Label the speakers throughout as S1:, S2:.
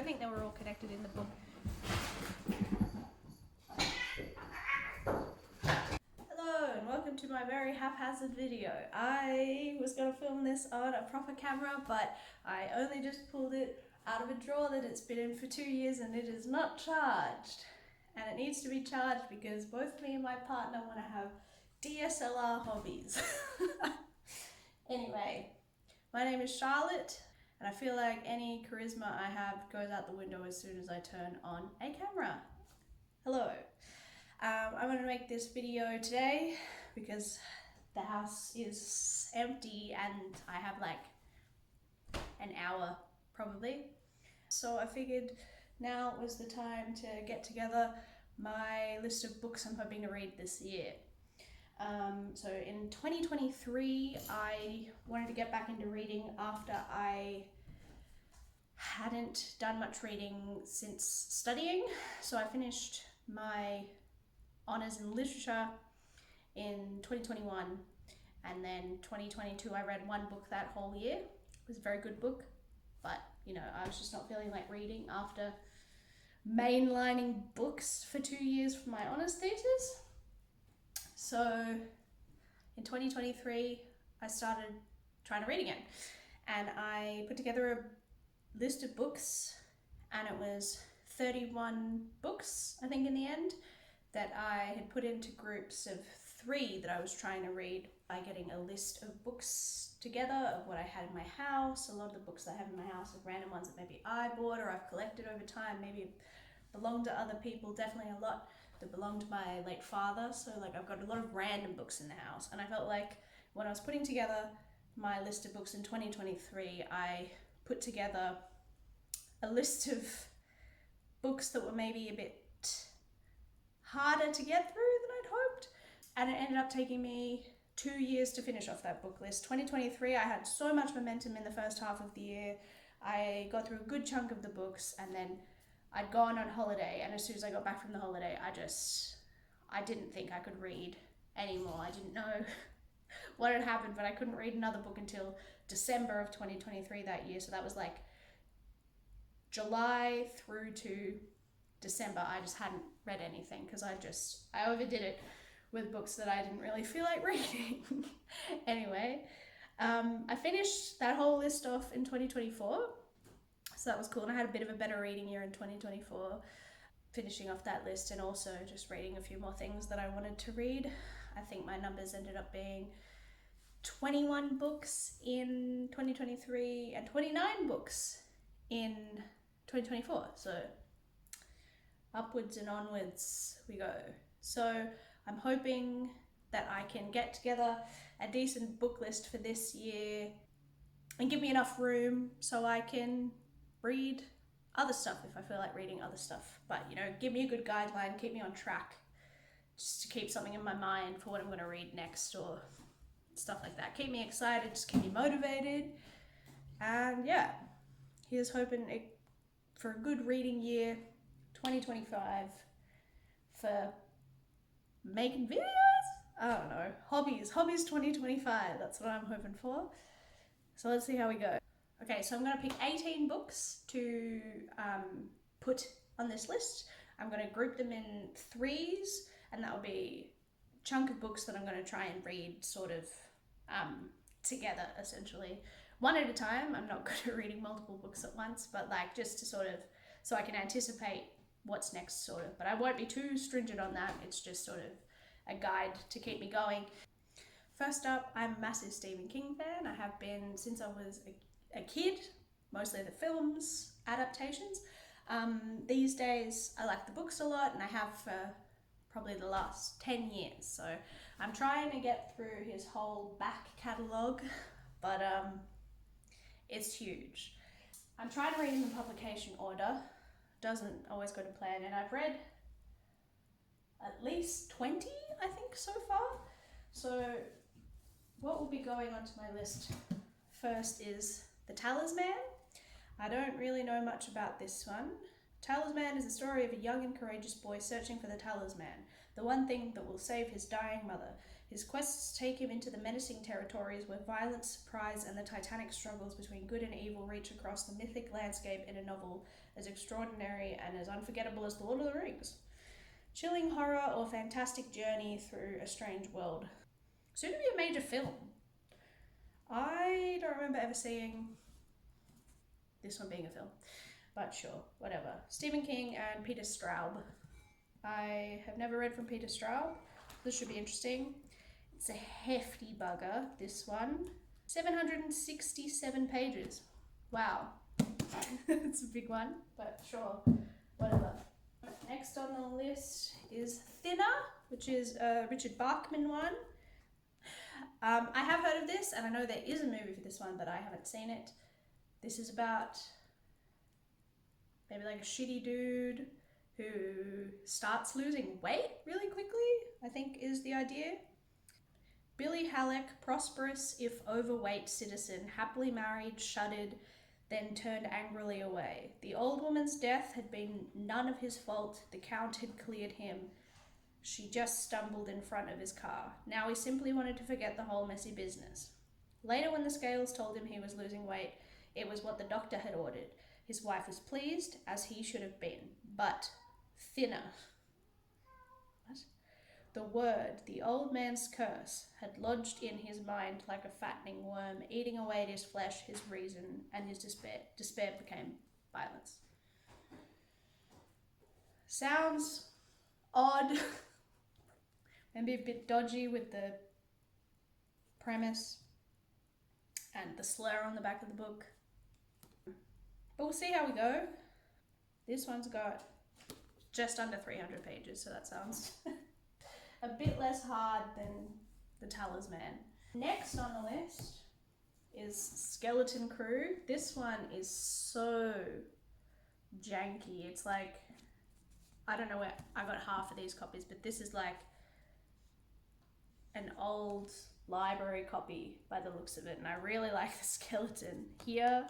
S1: don't think they were all connected in the book. Hello and welcome to my very haphazard video. I was going to film this on a proper camera, but I only just pulled it out of a drawer that it's been in for 2 years and it is not charged. And it needs to be charged because both me and my partner want to have DSLR hobbies. Anyway, my name is Charlotte and I feel like any charisma I have goes out the window as soon as I turn on a camera. Hello. I'm going to make this video today because the house is empty and I have like an hour probably. So I figured now was the time to get together my list of books I'm hoping to read this year. So in 2023 I wanted to get back into reading after I hadn't done much reading since studying. So I finished my honours in literature in 2021 and then 2022 I read one book that whole year. It was a very good book, but you know, I was just not feeling like reading after mainlining books for 2 years for my honours thesis. So in 2023 I started trying to read again and I put together a list of books and it was 31 books I think in the end that I had put into groups of 3 that I was trying to read by getting a list of books together of what I had in my house. A lot of the books that I have in my house are random ones that maybe I bought or I've collected over time, maybe belong to other people, definitely a lot that belong to my late father. So like I've got a lot of random books in the house and I felt like when I was putting together my list of books in 2023, I put together a list of books that were maybe a bit harder to get through than I'd hoped, and it ended up taking me 2 years to finish off that book list. 2023 I had so much momentum in the first half of the year. I got through a good chunk of the books and then I'd gone on holiday, and as soon as I got back from the holiday I didn't think I could read anymore. I didn't know what had happened, but I couldn't read another book until December of 2023 that year. So that was like July through to December. I just hadn't read anything because I overdid it with books that I didn't really feel like reading. Anyway, I finished that whole list off in 2024, so that was cool, and I had a bit of a better reading year in 2024, finishing off that list and also just reading a few more things that I wanted to read. I think my numbers ended up being 21 books in 2023 and 29 books in 2024, so upwards and onwards we go. So I'm hoping that I can get together a decent book list for this year and give me enough room so I can read other stuff if I feel like reading other stuff. But you know, give me a good guideline, keep me on track, just to keep something in my mind for what I'm going to read next or stuff like that. Keep me excited, just keep me motivated. And yeah, here's hoping for a good reading year 2025 for making videos? I don't know. Hobbies 2025, that's what I'm hoping for. So let's see how we go. Okay, so I'm going to pick 18 books to put on this list. I'm going to group them in 3s, and that will be a chunk of books that I'm going to try and read sort of together, essentially. One at a time. I'm not good at reading multiple books at once, but like just to sort of, so I can anticipate what's next sort of, but I won't be too stringent on that. It's just sort of a guide to keep me going. First up, I'm a massive Stephen King fan. I have been since I was a kid, mostly the films adaptations. These days I like the books a lot and I have for probably the last 10 years. So I'm trying to get through his whole back catalogue, but it's huge. I'm trying to read in the publication order. Doesn't always go to plan, and I've read at least 20 I think so far. So what will be going onto my list first is The Talisman. I don't really know much about this one. Talisman is the story of a young and courageous boy searching for the talisman, the one thing that will save his dying mother. His quests take him into the menacing territories where violence, surprise, and the titanic struggles between good and evil reach across the mythic landscape in a novel as extraordinary and as unforgettable as The Lord of the Rings. Chilling horror or fantastic journey through a strange world. Soon to be a major film. I don't remember ever seeing this one being a film, but sure, whatever. Stephen King and Peter Straub. I have never read from Peter Straub. This should be interesting. It's a hefty bugger, this one. 767 pages. Wow. It's a big one, but sure, whatever. Next on the list is Thinner, which is a Richard Bachman one. I have heard of this, and I know there is a movie for this one, but I haven't seen it. This is about maybe like a shitty dude who starts losing weight really quickly, I think is the idea. Billy Halleck, prosperous if overweight citizen, happily married, shuddered, then turned angrily away. The old woman's death had been none of his fault. The Count had cleared him. She just stumbled in front of his car. Now he simply wanted to forget the whole messy business. Later, when the scales told him he was losing weight, it was what the doctor had ordered. His wife was pleased, as he should have been, but thinner. What? The word, the old man's curse, had lodged in his mind like a fattening worm, eating away at his flesh, his reason, and his despair. Despair became violence. Sounds odd. Maybe a bit dodgy with the premise and the slur on the back of the book. But we'll see how we go. This one's got just under 300 pages, so that sounds a bit less hard than the Talisman. Next on the list is Skeleton Crew. This one is so janky. It's like, I don't know where I got half of these copies, but this is like an old library copy by the looks of it, and I really like the skeleton here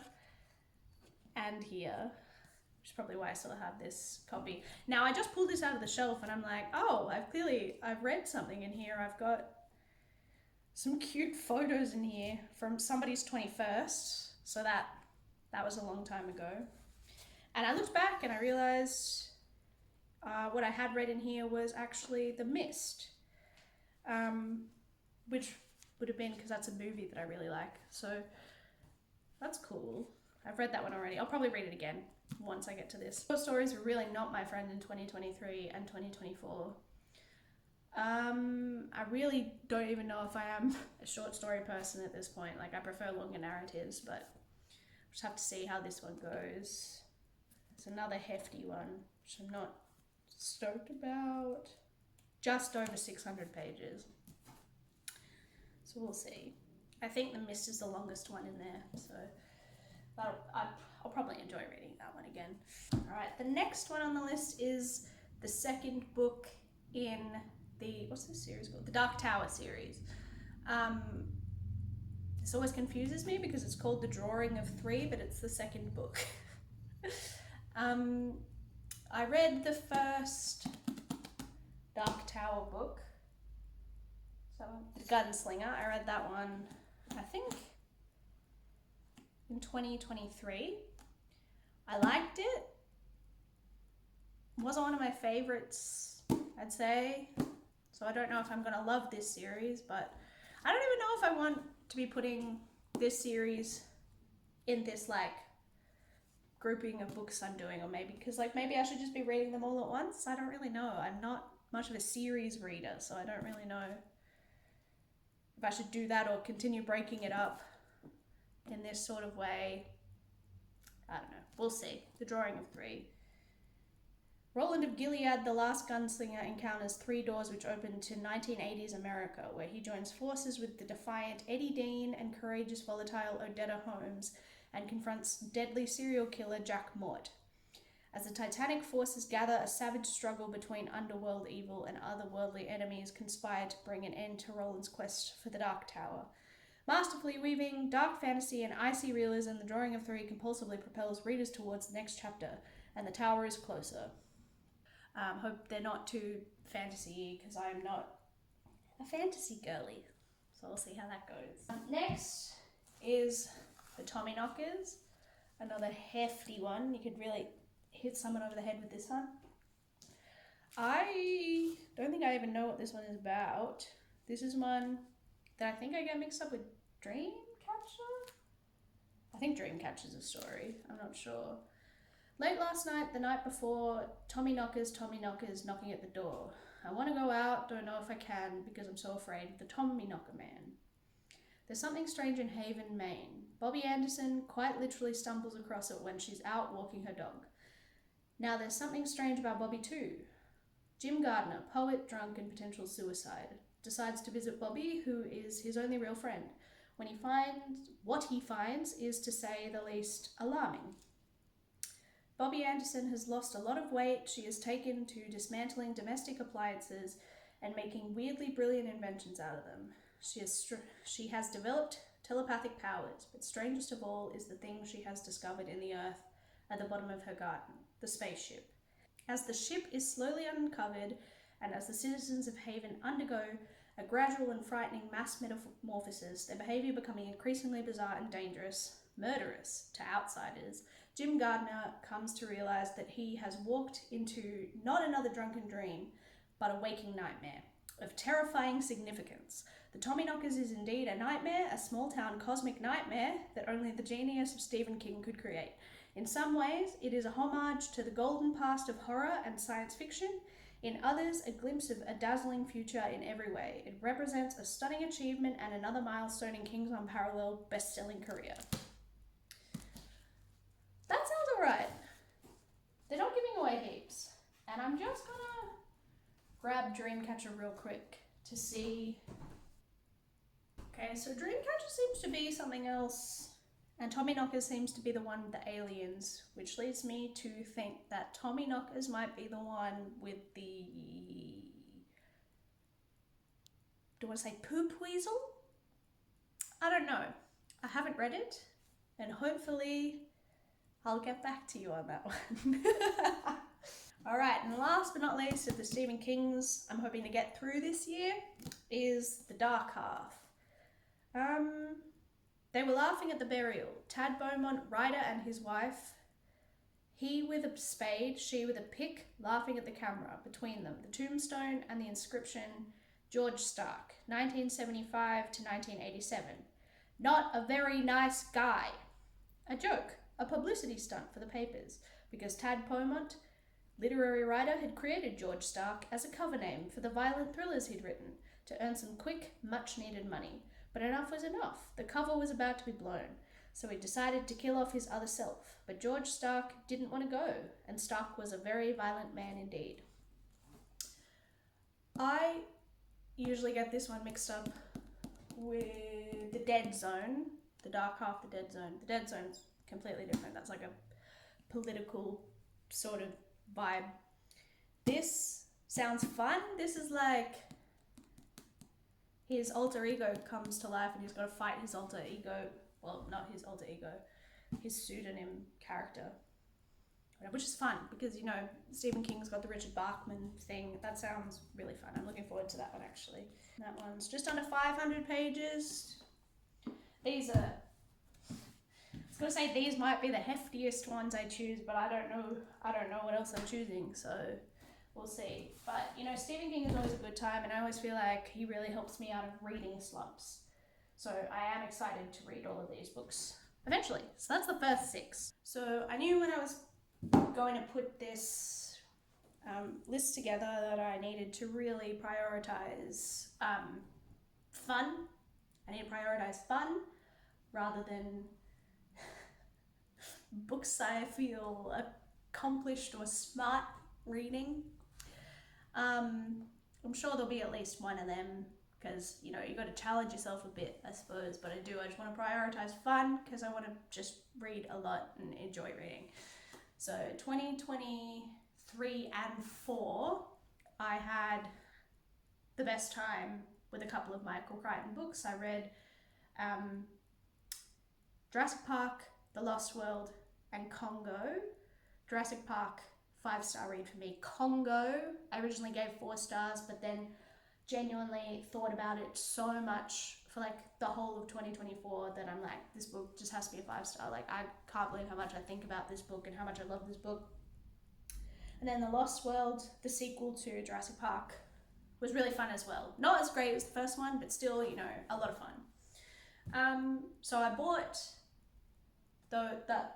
S1: and here, which is probably why I still have this copy. Now I just pulled this out of the shelf and I'm like, oh, I've read something in here. I've got some cute photos in here from somebody's 21st, so that was a long time ago. And I looked back and I realized what I had read in here was actually The Mist, which would have been because that's a movie that I really like, so that's cool. I've read that one already. I'll probably read it again once I get to this. Short stories were really not my friend in 2023 and 2024. I really don't even know if I am a short story person at this point. Like, I prefer longer narratives, but I'll just have to see how this one goes. It's another hefty one, which I'm not stoked about. Just over 600 pages. So we'll see. I think The Mist is the longest one in there, so I'll probably enjoy reading that one again. Alright, the next one on the list is the second book in the, what's this series called? The Dark Tower series. This always confuses me because it's called The Drawing of Three, but it's the second book. I read the first Dark Tower book, so The Gunslinger. I read that one, I think, in 2023. I liked it. It wasn't one of my favorites, I'd say. So I don't know if I'm gonna love this series, but I don't even know if I want to be putting this series in this like grouping of books I'm doing, or maybe because like maybe I should just be reading them all at once. I don't really know. I'm not much of a series reader, so I don't really know if I should do that or continue breaking it up in this sort of way. I don't know. We'll see. The Drawing of Three. Roland of Gilead, the last gunslinger, encounters three doors which open to 1980s America, where he joins forces with the defiant Eddie Dean and courageous volatile Odetta Holmes, and confronts deadly serial killer Jack Mort. As the Titanic forces gather, a savage struggle between underworld evil and otherworldly enemies conspire to bring an end to Roland's quest for the Dark Tower. Masterfully weaving dark fantasy and icy realism, The Drawing of Three compulsively propels readers towards the next chapter, and the tower is closer. Hope they're not too fantasy, because I am not a fantasy girly. So we'll see how that goes. Next is the Tommyknockers, another hefty one. You could really hit someone over the head with this one. I don't think I even know what this one is about. This is one that I think I get mixed up with Dreamcatcher? I think Dreamcatcher's a story. I'm not sure. Late last night, the night before, Tommyknockers knocking at the door. I want to go out, don't know if I can because I'm so afraid of the Tommyknocker man. There's something strange in Haven, Maine. Bobby Anderson quite literally stumbles across it when she's out walking her dog. Now there's something strange about Bobby too. Jim Gardner, poet, drunk, and potential suicide, decides to visit Bobby, who is his only real friend. What he finds is, to say the least, alarming. Bobby Anderson has lost a lot of weight. She is taken to dismantling domestic appliances and making weirdly brilliant inventions out of them. She has developed telepathic powers, but strangest of all is the thing she has discovered in the earth at the bottom of her garden, the spaceship. As the ship is slowly uncovered, and as the citizens of Haven undergo a gradual and frightening mass metamorphosis, their behaviour becoming increasingly bizarre and dangerous, murderous to outsiders, Jim Gardner comes to realise that he has walked into not another drunken dream, but a waking nightmare of terrifying significance. The Tommyknockers is indeed a nightmare, a small-town cosmic nightmare that only the genius of Stephen King could create. In some ways, it is a homage to the golden past of horror and science fiction. In others, a glimpse of a dazzling future in every way. It represents a stunning achievement and another milestone in King's unparalleled best-selling career. That sounds alright. They're not giving away heaps. And I'm just gonna grab Dreamcatcher real quick to see. Okay, so Dreamcatcher seems to be something else, and Tommyknockers seems to be the one with the aliens, which leads me to think that Tommyknockers might be the one with the, do I want to say poop weasel? I don't know. I haven't read it, and hopefully I'll get back to you on that one. Alright, and last but not least of the Stephen Kings I'm hoping to get through this year is The Dark Half. They were laughing at the burial. Tad Beaumont, writer, and his wife. He with a spade, she with a pick, laughing at the camera. Between them, the tombstone and the inscription, George Stark, 1975 to 1987. Not a very nice guy. A joke, a publicity stunt for the papers, because Tad Beaumont, literary writer, had created George Stark as a cover name for the violent thrillers he'd written to earn some quick, much-needed money. But enough was enough. The cover was about to be blown, so he decided to kill off his other self. But George Stark didn't want to go, and Stark was a very violent man indeed. I usually get this one mixed up with The Dead Zone, The Dark Half, The Dead Zone. The Dead Zone's completely different. That's like a political sort of vibe. This sounds fun. This is like his alter ego comes to life and he's got to fight his alter ego. Well, not his alter ego, his pseudonym character. Which is fun because, you know, Stephen King's got the Richard Bachman thing. That sounds really fun. I'm looking forward to that one, actually. That one's just under 500 pages. These are, I was going to say these might be the heftiest ones I choose, but I don't know what else I'm choosing, so we'll see. But, you know, Stephen King is always a good time, and I always feel like he really helps me out of reading slumps. So I am excited to read all of these books eventually. So that's the first 6. So I knew when I was going to put this list together that I needed to really prioritize fun. I need to prioritize fun rather than books I feel accomplished or smart reading. I'm sure there'll be at least one of them because, you know, you got to challenge yourself a bit, I suppose, but I just want to prioritize fun because I want to just read a lot and enjoy reading. So 2023 and 4, I had the best time with a couple of Michael Crichton books. I read Jurassic Park, The Lost World, and Congo. Jurassic Park, 5-star read for me. Congo, I originally gave 4 stars, but then genuinely thought about it so much for like the whole of 2024 that I'm like, this book just has to be a 5-star. Like, I can't believe how much I think about this book and how much I love this book. And then The Lost World, the sequel to Jurassic Park, was really fun as well. Not as great as the first one, but still, you know, a lot of fun. So I bought that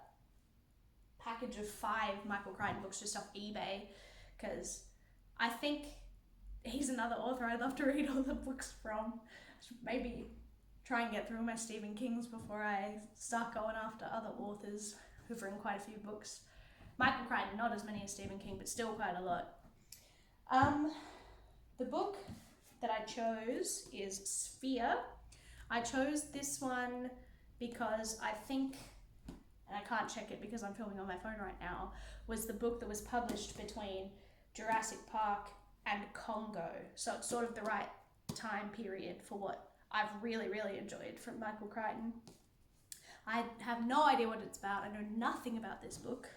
S1: package of 5 Michael Crichton books just off eBay, because I think he's another author I'd love to read all the books from. Maybe try and get through my Stephen Kings before I start going after other authors who've written quite a few books. Michael Crichton, not as many as Stephen King, but still quite a lot. The book that I chose is Sphere. I chose this one because I think, and I can't check it because I'm filming on my phone right now, was the book that was published between Jurassic Park and Congo. So it's sort of the right time period for what I've really, really enjoyed from Michael Crichton. I have no idea what it's about. I know nothing about this book.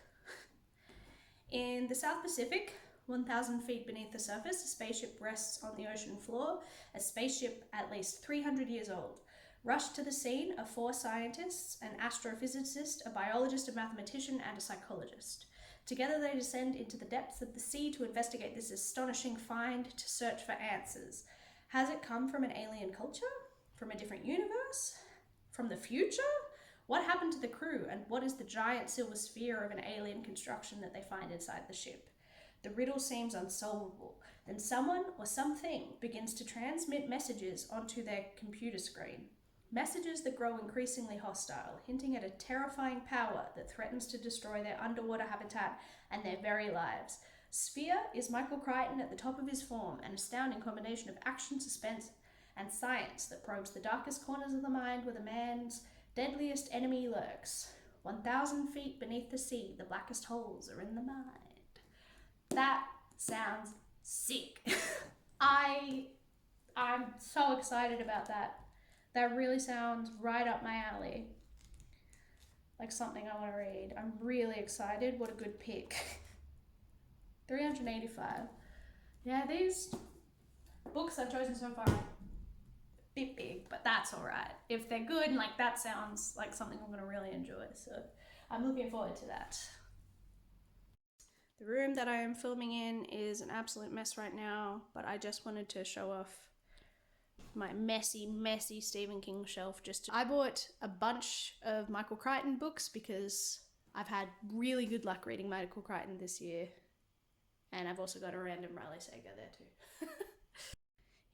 S1: In the South Pacific, 1,000 feet beneath the surface, a spaceship rests on the ocean floor, a spaceship at least 300 years old. Rushed to the scene are 4 scientists, an astrophysicist, a biologist, a mathematician, and a psychologist. Together they descend into the depths of the sea to investigate this astonishing find, to search for answers. Has it come from an alien culture? From a different universe? From the future? What happened to the crew, and what is the giant silver sphere of an alien construction that they find inside the ship? The riddle seems unsolvable. Then someone or something begins to transmit messages onto their computer screen. Messages that grow increasingly hostile, hinting at a terrifying power that threatens to destroy their underwater habitat and their very lives. Sphere is Michael Crichton at the top of his form, an astounding combination of action, suspense, and science that probes the darkest corners of the mind where the man's deadliest enemy lurks. 1,000 feet beneath the sea, the blackest holes are in the mind. That sounds sick. I'm so excited about that. That really sounds right up my alley. Like something I want to read. I'm really excited. What a good pick. 385. Yeah, these books I've chosen so far are a bit big, but that's alright. If they're good, like that sounds like something I'm going to really enjoy. So I'm looking forward to that. The room that I am filming in is an absolute mess right now, but I just wanted to show off my messy Stephen King shelf. I bought a bunch of Michael Crichton books because I've had really good luck reading Michael Crichton this year, and I've also got a random Riley Sager there too.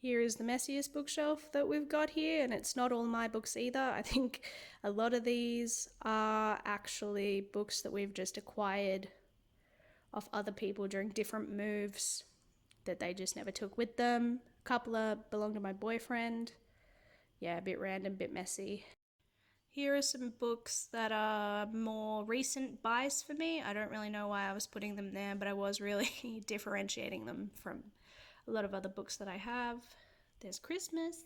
S1: Here is the messiest bookshelf that we've got here, and it's not all my books either. I think a lot of these are actually books that we've just acquired off other people during different moves that they just never took with them. A couple belong to my boyfriend. Yeah, a bit random, bit messy. Here are some books that are more recent buys for me. I don't really know why I was putting them there, but I was really differentiating them from a lot of other books that I have. There's Christmas.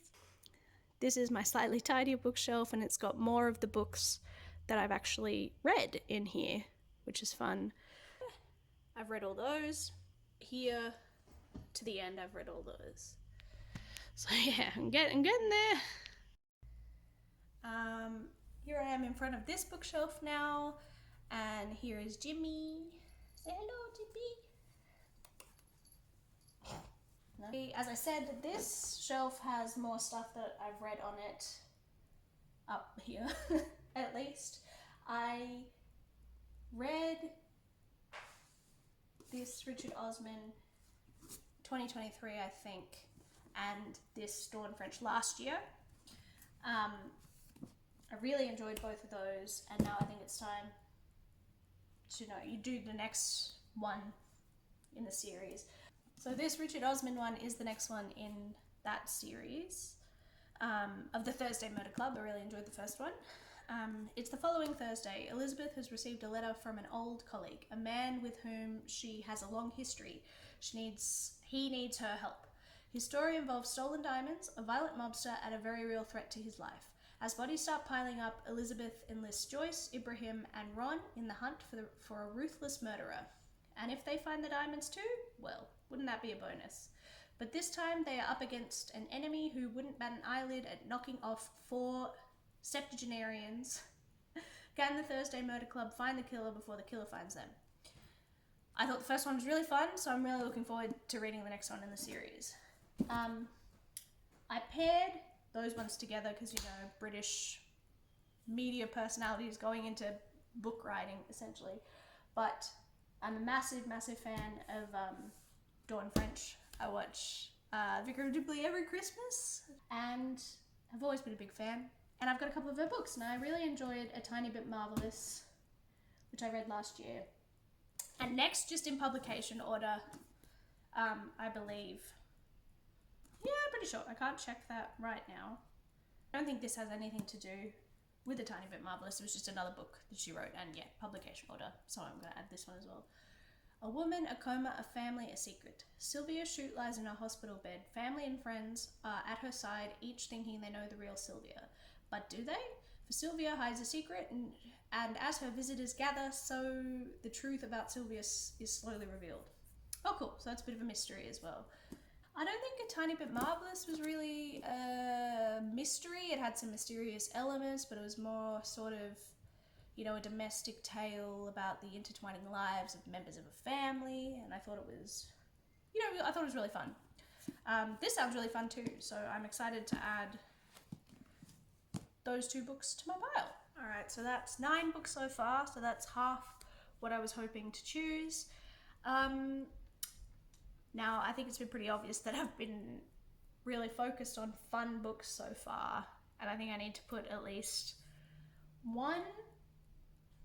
S1: This is my slightly tidier bookshelf, and it's got more of the books that I've actually read in here, which is fun. I've read all those. Here to the end, I've read all those. So yeah, I'm getting there. Here I am in front of this bookshelf now, and here is Jimmy. Say hello, Jimmy. As I said, this shelf has more stuff that I've read on it up here, at least. I read this Richard Osman 2023, I think, and this Dawn French last year. I really enjoyed both of those, and now I think it's time to you do the next one in the series. So this Richard Osman one is the next one in that series of the Thursday Murder Club. I really enjoyed the first one. It's the following Thursday. Elizabeth has received a letter from an old colleague, a man with whom she has a long history. He needs her help. His story involves stolen diamonds, a violent mobster, and a very real threat to his life. As bodies start piling up, Elizabeth enlists Joyce, Ibrahim, and Ron in the hunt for a ruthless murderer. And if they find the diamonds too, well, wouldn't that be a bonus? But this time they are up against an enemy who wouldn't bat an eyelid at knocking off 4 septuagenarians. Can the Thursday Murder Club find the killer before the killer finds them? I thought the first one was really fun, so I'm really looking forward to reading the next one in the series. I paired those ones together because, you know, British media personalities going into book writing, essentially. But I'm a massive, massive fan of Dawn French. I watch Vicar of Dibley every Christmas, and I've always been a big fan. And I've got a couple of her books, and I really enjoyed A Tiny Bit Marvellous, which I read last year. And next, just in publication order, I believe. Yeah, I'm pretty sure. I can't check that right now. I don't think this has anything to do with A Tiny Bit Marvellous. It was just another book that she wrote, and yeah, publication order. So I'm going to add this one as well. A woman, a coma, a family, a secret. Sylvia Shute lies in a hospital bed. Family and friends are at her side, each thinking they know the real Sylvia. But do they? For Sylvia hides a secret, and as her visitors gather, so the truth about Sylvia is slowly revealed. Oh, cool. So that's a bit of a mystery as well. I don't think A Tiny Bit Marvellous was really a mystery. It had some mysterious elements, but it was more sort of, you know, a domestic tale about the intertwining lives of members of a family, and I thought it was, you know, I thought it was really fun. This sounds really fun too, so I'm excited to add those two books to my pile. Alright, so that's 9 books so far, so that's half what I was hoping to choose. Now, I think it's been pretty obvious that I've been really focused on fun books so far, and I think I need to put at least one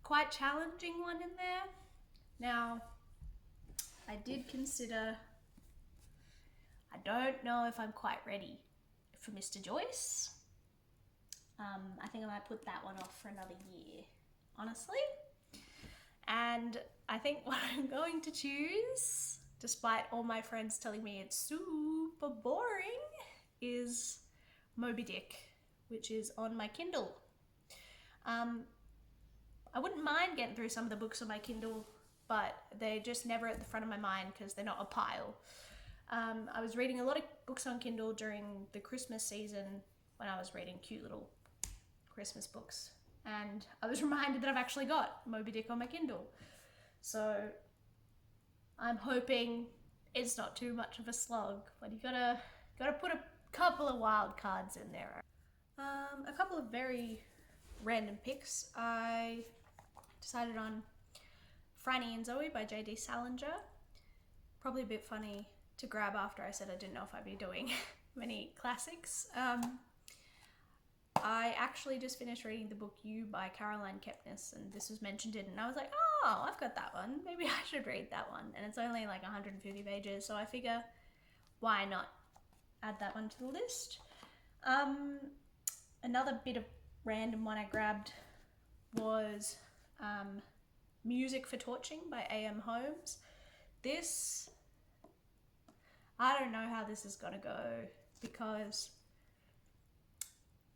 S1: quite challenging one in there. Now, I did consider, I don't know if I'm quite ready for Mr. Joyce. I think I might put that one off for another year, honestly. And I think what I'm going to choose, despite all my friends telling me it's super boring, is Moby Dick, which is on my Kindle. I wouldn't mind getting through some of the books on my Kindle, but they're just never at the front of my mind because they're not a pile. I was reading a lot of books on Kindle during the Christmas season when I was reading cute little Christmas books, and I was reminded that I've actually got Moby Dick on my Kindle. So I'm hoping it's not too much of a slog, but you gotta put a couple of wild cards in there. A couple of very random picks. I decided on Franny and Zooey by J.D. Salinger. Probably a bit funny to grab after I said I didn't know if I'd be doing many classics. I actually just finished reading the book You by Caroline Kepnes, and this was mentioned in it, and I was like, oh, I've got that one. Maybe I should read that one. And it's only like 150 pages, so I figure, why not add that one to the list? Another bit of random one I grabbed was Music for Torching by A.M. Holmes. This, I don't know how this is gonna go, because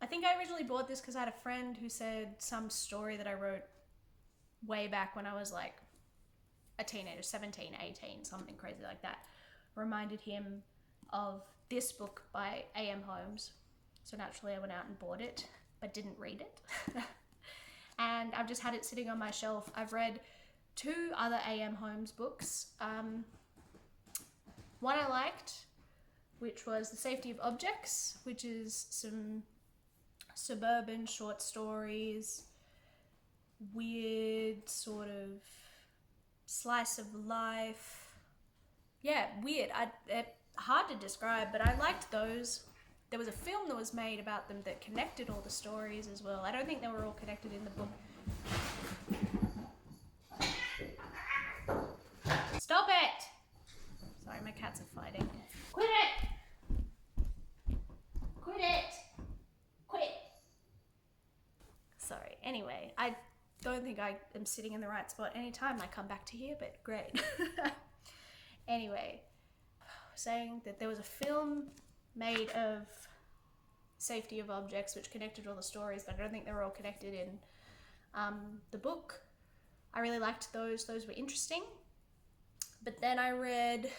S1: I think I originally bought this because I had a friend who said some story that I wrote way back when I was like a teenager, 17, 18, something crazy like that, reminded him of this book by A.M. Holmes. So naturally I went out and bought it, but didn't read it. And I've just had it sitting on my shelf. I've read 2 other A.M. Holmes books. One I liked, which was The Safety of Objects, which is some suburban short stories, weird sort of slice of life. Yeah, weird. Hard to describe, but I liked those. There was a film that was made about them that connected all the stories as well. I don't think they were all connected in the book. Stop it! Sorry, my cats are fighting. Quit it! Quit it! Quit! Sorry. Anyway, I don't think I am sitting in the right spot anytime I come back to here, but great. Anyway, saying that there was a film made of Safety of Objects which connected all the stories, but I don't think they were all connected in the book. I really liked those. Those were interesting. But then I read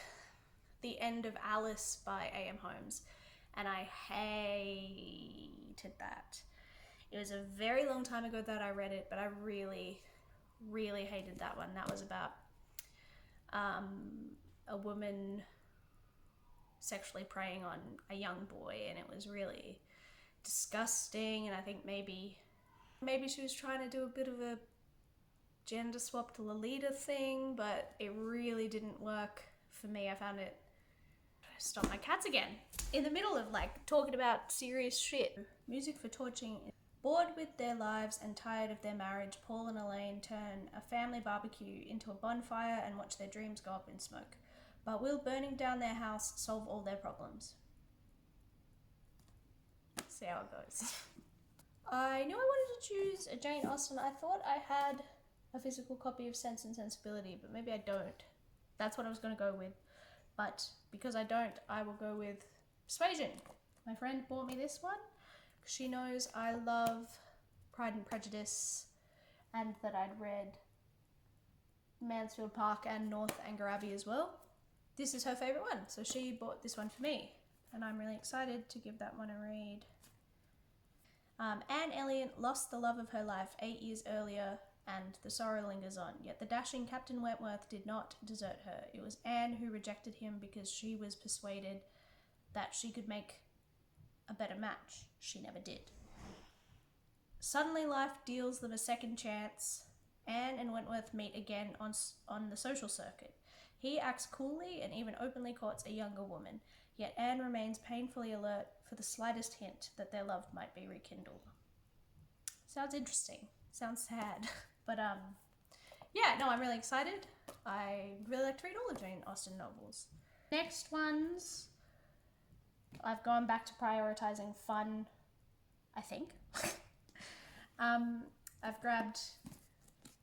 S1: The End of Alice by A.M. Holmes, and I hated that. It was a very long time ago that I read it, but I really, really hated that one. That was about a woman sexually preying on a young boy, and it was really disgusting. And I think maybe she was trying to do a bit of a gender swapped Lolita thing, but it really didn't work for me. I found it... Stop my cats again. In the middle of like talking about serious shit. Music for torching. Bored with their lives and tired of their marriage, Paul and Elaine turn a family barbecue into a bonfire and watch their dreams go up in smoke. But will burning down their house solve all their problems? See how it goes. I knew I wanted to choose a Jane Austen. I thought I had a physical copy of Sense and Sensibility, but maybe I don't. That's what I was going to go with. But because I don't, I will go with Persuasion. My friend bought me this one because she knows I love Pride and Prejudice and that I'd read Mansfield Park and Northanger Abbey as well. This is her favourite one, so she bought this one for me, and I'm really excited to give that one a read. Anne Elliot lost the love of her life 8 years earlier, and the sorrow lingers on. Yet the dashing Captain Wentworth did not desert her. It was Anne who rejected him because she was persuaded that she could make a better match. She never did. Suddenly life deals them a second chance. Anne and Wentworth meet again on the social circuit. He acts coolly and even openly courts a younger woman, yet Anne remains painfully alert for the slightest hint that their love might be rekindled. Sounds interesting. Sounds sad. But yeah, no, I'm really excited. I really like to read all of Jane Austen novels. Next ones, I've gone back to prioritizing fun, I think. I've grabbed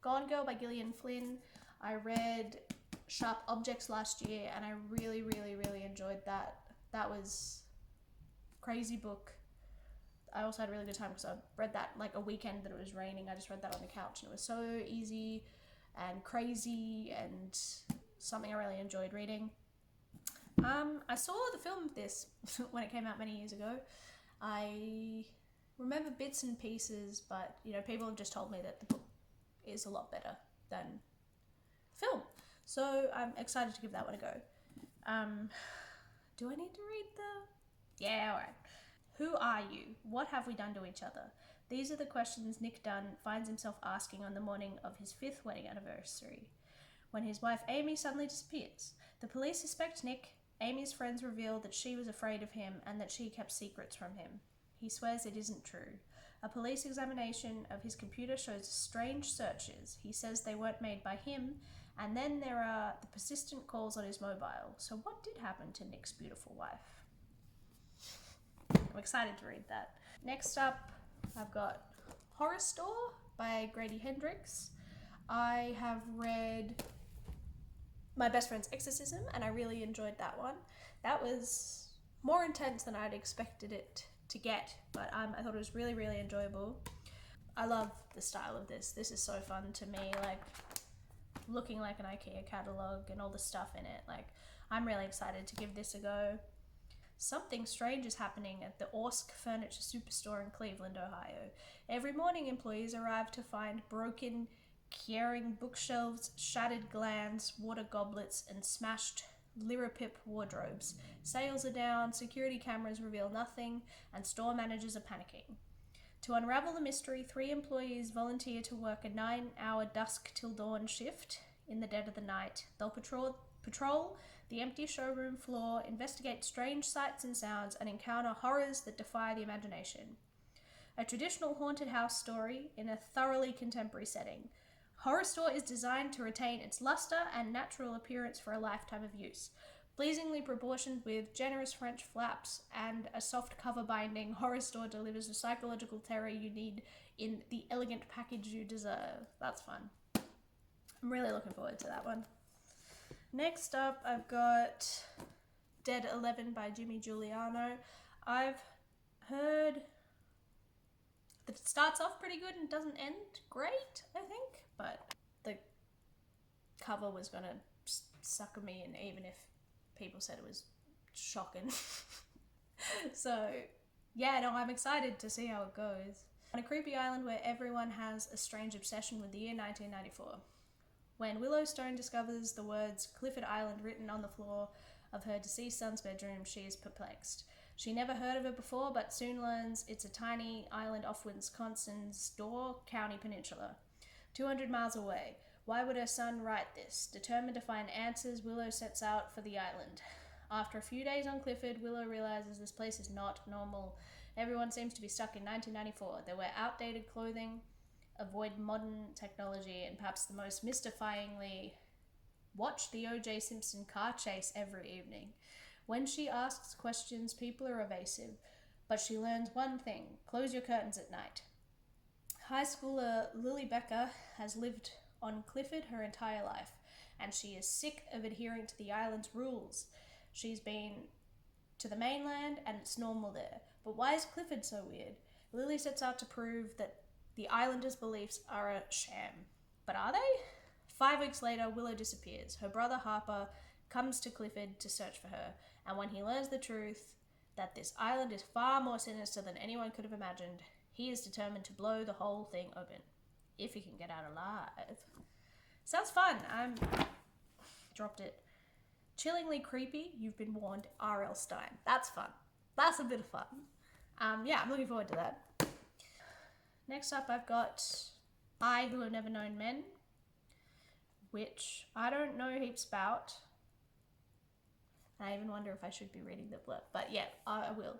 S1: Gone Girl by Gillian Flynn. I read Sharp Objects last year, and I really, really, really enjoyed that. That was a crazy book. I also had a really good time because I read that like a weekend that it was raining. I just read that on the couch, and it was so easy and crazy and something I really enjoyed reading. I saw the film of this when it came out many years ago. I remember bits and pieces, but you know, people have just told me that the book is a lot better than film. So I'm excited to give that one a go. Do I need to read the... Yeah, alright. Who are you? What have we done to each other? These are the questions Nick Dunn finds himself asking on the morning of his 5th wedding anniversary, when his wife Amy suddenly disappears. The police suspect Nick. Amy's friends reveal that she was afraid of him and that she kept secrets from him. He swears it isn't true. A police examination of his computer shows strange searches. He says they weren't made by him, and then there are the persistent calls on his mobile. So what did happen to Nick's beautiful wife? I'm excited to read that. Next up, I've got Horrorstör by Grady Hendrix. I have read My Best Friend's Exorcism, and I really enjoyed that one. That was more intense than I'd expected it to get, but I thought it was really, really enjoyable. I love the style of this. This is so fun to me, like looking like an IKEA catalogue and all the stuff in it. Like, I'm really excited to give this a go. Something strange is happening at the Orsk Furniture Superstore in Cleveland, Ohio. Every morning, employees arrive to find broken Kering bookshelves, shattered glands, water goblets, and smashed Lirapip wardrobes. Sales are down, security cameras reveal nothing, and store managers are panicking. To unravel the mystery, 3 employees volunteer to work a 9-hour dusk till dawn shift in the dead of the night. They'll patrol the empty showroom floor, investigate strange sights and sounds, and encounter horrors that defy the imagination. A traditional haunted house story in a thoroughly contemporary setting. Horrorstör is designed to retain its luster and natural appearance for a lifetime of use. Pleasingly proportioned with generous French flaps and a soft cover binding, Horrorstör delivers the psychological terror you need in the elegant package you deserve. That's fun. I'm really looking forward to that one. Next up, I've got Dead 11 by Jimmy Juliano. I've heard that it starts off pretty good and doesn't end great, I think, but the cover was gonna sucker me in even if people said it was shocking. So, yeah, no, I'm excited to see how it goes. On a creepy island where everyone has a strange obsession with the year 1994. When Willowstone discovers the words Clifford Island written on the floor of her deceased son's bedroom, she is perplexed. She never heard of it before, but soon learns it's a tiny island off Wisconsin's Door County Peninsula, 200 miles away. Why would her son write this? Determined to find answers, Willow sets out for the island. After a few days on Clifford, Willow realizes this place is not normal. Everyone seems to be stuck in 1994. They wear outdated clothing, avoid modern technology, and perhaps the most mystifyingly, watch the O.J. Simpson car chase every evening. When she asks questions, people are evasive, but she learns one thing: close your curtains at night. High schooler Lily Becker has lived on Clifford her entire life, and she is sick of adhering to the island's rules. She's been to the mainland, and it's normal there. But why is Clifford so weird? Lily sets out to prove that the islanders' beliefs are a sham. But are they? 5 weeks later, Willow disappears. Her brother Harper comes to Clifford to search for her, and when he learns the truth that this island is far more sinister than anyone could have imagined, he is determined to blow the whole thing open, if he can get out alive. Sounds fun. Dropped it. Chillingly creepy, you've been warned, R.L. Stein. That's fun. That's a bit of fun. Yeah, I'm looking forward to that. Next up, I've got I Who Have Never Known Men, which I don't know heaps about. I even wonder if I should be reading the blurb, but yeah, I will.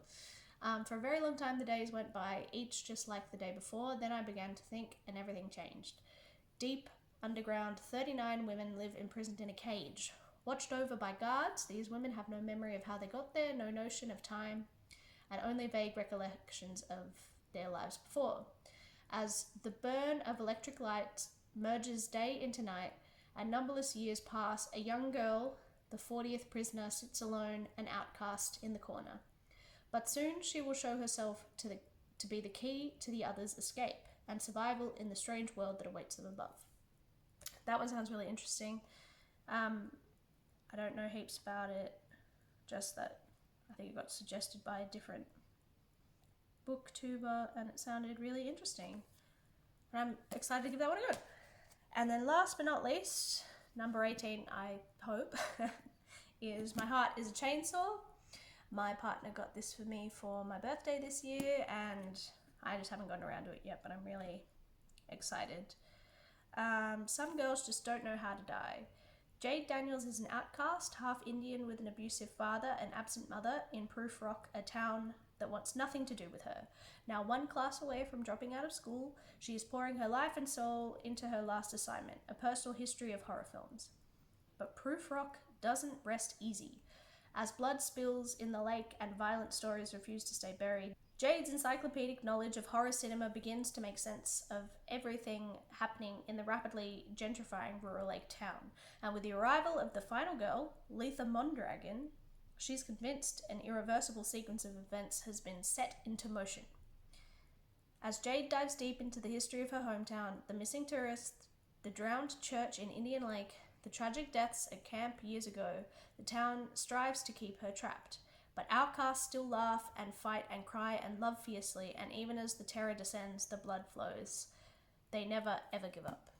S1: For a very long time, the days went by, each just like the day before. Then I began to think, and everything changed. Deep underground, 39 women live imprisoned in a cage. Watched over by guards, these women have no memory of how they got there, no notion of time, and only vague recollections of their lives before. As the burn of electric light merges day into night, and numberless years pass, a young girl, the 40th prisoner, sits alone, an outcast in the corner. But soon she will show herself to be the key to the others' escape and survival in the strange world that awaits them above. That one sounds really interesting. I don't know heaps about it, just that I think it got suggested by a different booktuber and it sounded really interesting. And I'm excited to give that one a go. And then last but not least, number 18, I hope, is My Heart is a Chainsaw. My partner got this for me for my birthday this year, and I just haven't gotten around to it yet, but I'm really excited. Some girls just don't know how to die. Jade Daniels is an outcast, half Indian with an abusive father and absent mother in Proof Rock, a town that wants nothing to do with her. Now one class away from dropping out of school, she is pouring her life and soul into her last assignment, a personal history of horror films. But Proof Rock doesn't rest easy. As blood spills in the lake and violent stories refuse to stay buried, Jade's encyclopedic knowledge of horror cinema begins to make sense of everything happening in the rapidly gentrifying rural lake town. And with the arrival of the final girl, Letha Mondragon, she's convinced an irreversible sequence of events has been set into motion. As Jade dives deep into the history of her hometown, the missing tourists, the drowned church in Indian Lake, the tragic deaths at camp years ago, the town strives to keep her trapped. But outcasts still laugh and fight and cry and love fiercely, and even as the terror descends, the blood flows. They never ever give up.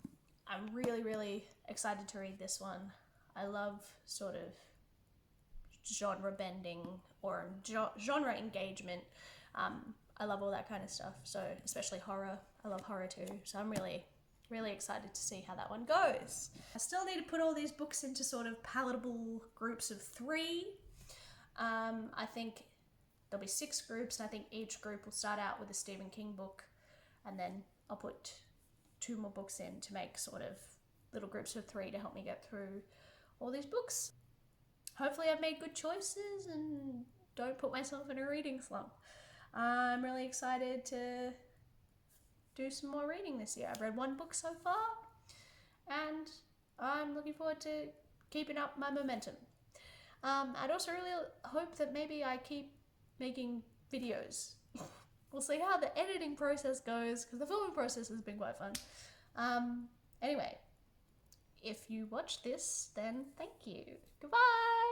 S1: I'm really, really excited to read this one. I love sort of genre bending or genre engagement. I love all that kind of stuff. So especially horror. I love horror too. So I'm really excited to see how that one goes. I still need to put all these books into sort of palatable groups of 3. I think there'll be 6 groups, and I think each group will start out with a Stephen King book, and then I'll put 2 more books in to make sort of little groups of 3 to help me get through all these books. Hopefully I've made good choices and don't put myself in a reading slump. I'm really excited to do some more reading this year. I've read 1 book so far, and I'm looking forward to keeping up my momentum. I'd also really hope that maybe I keep making videos. We'll see how the editing process goes, because the filming process has been quite fun. Anyway, if you watched this, then thank you. Goodbye!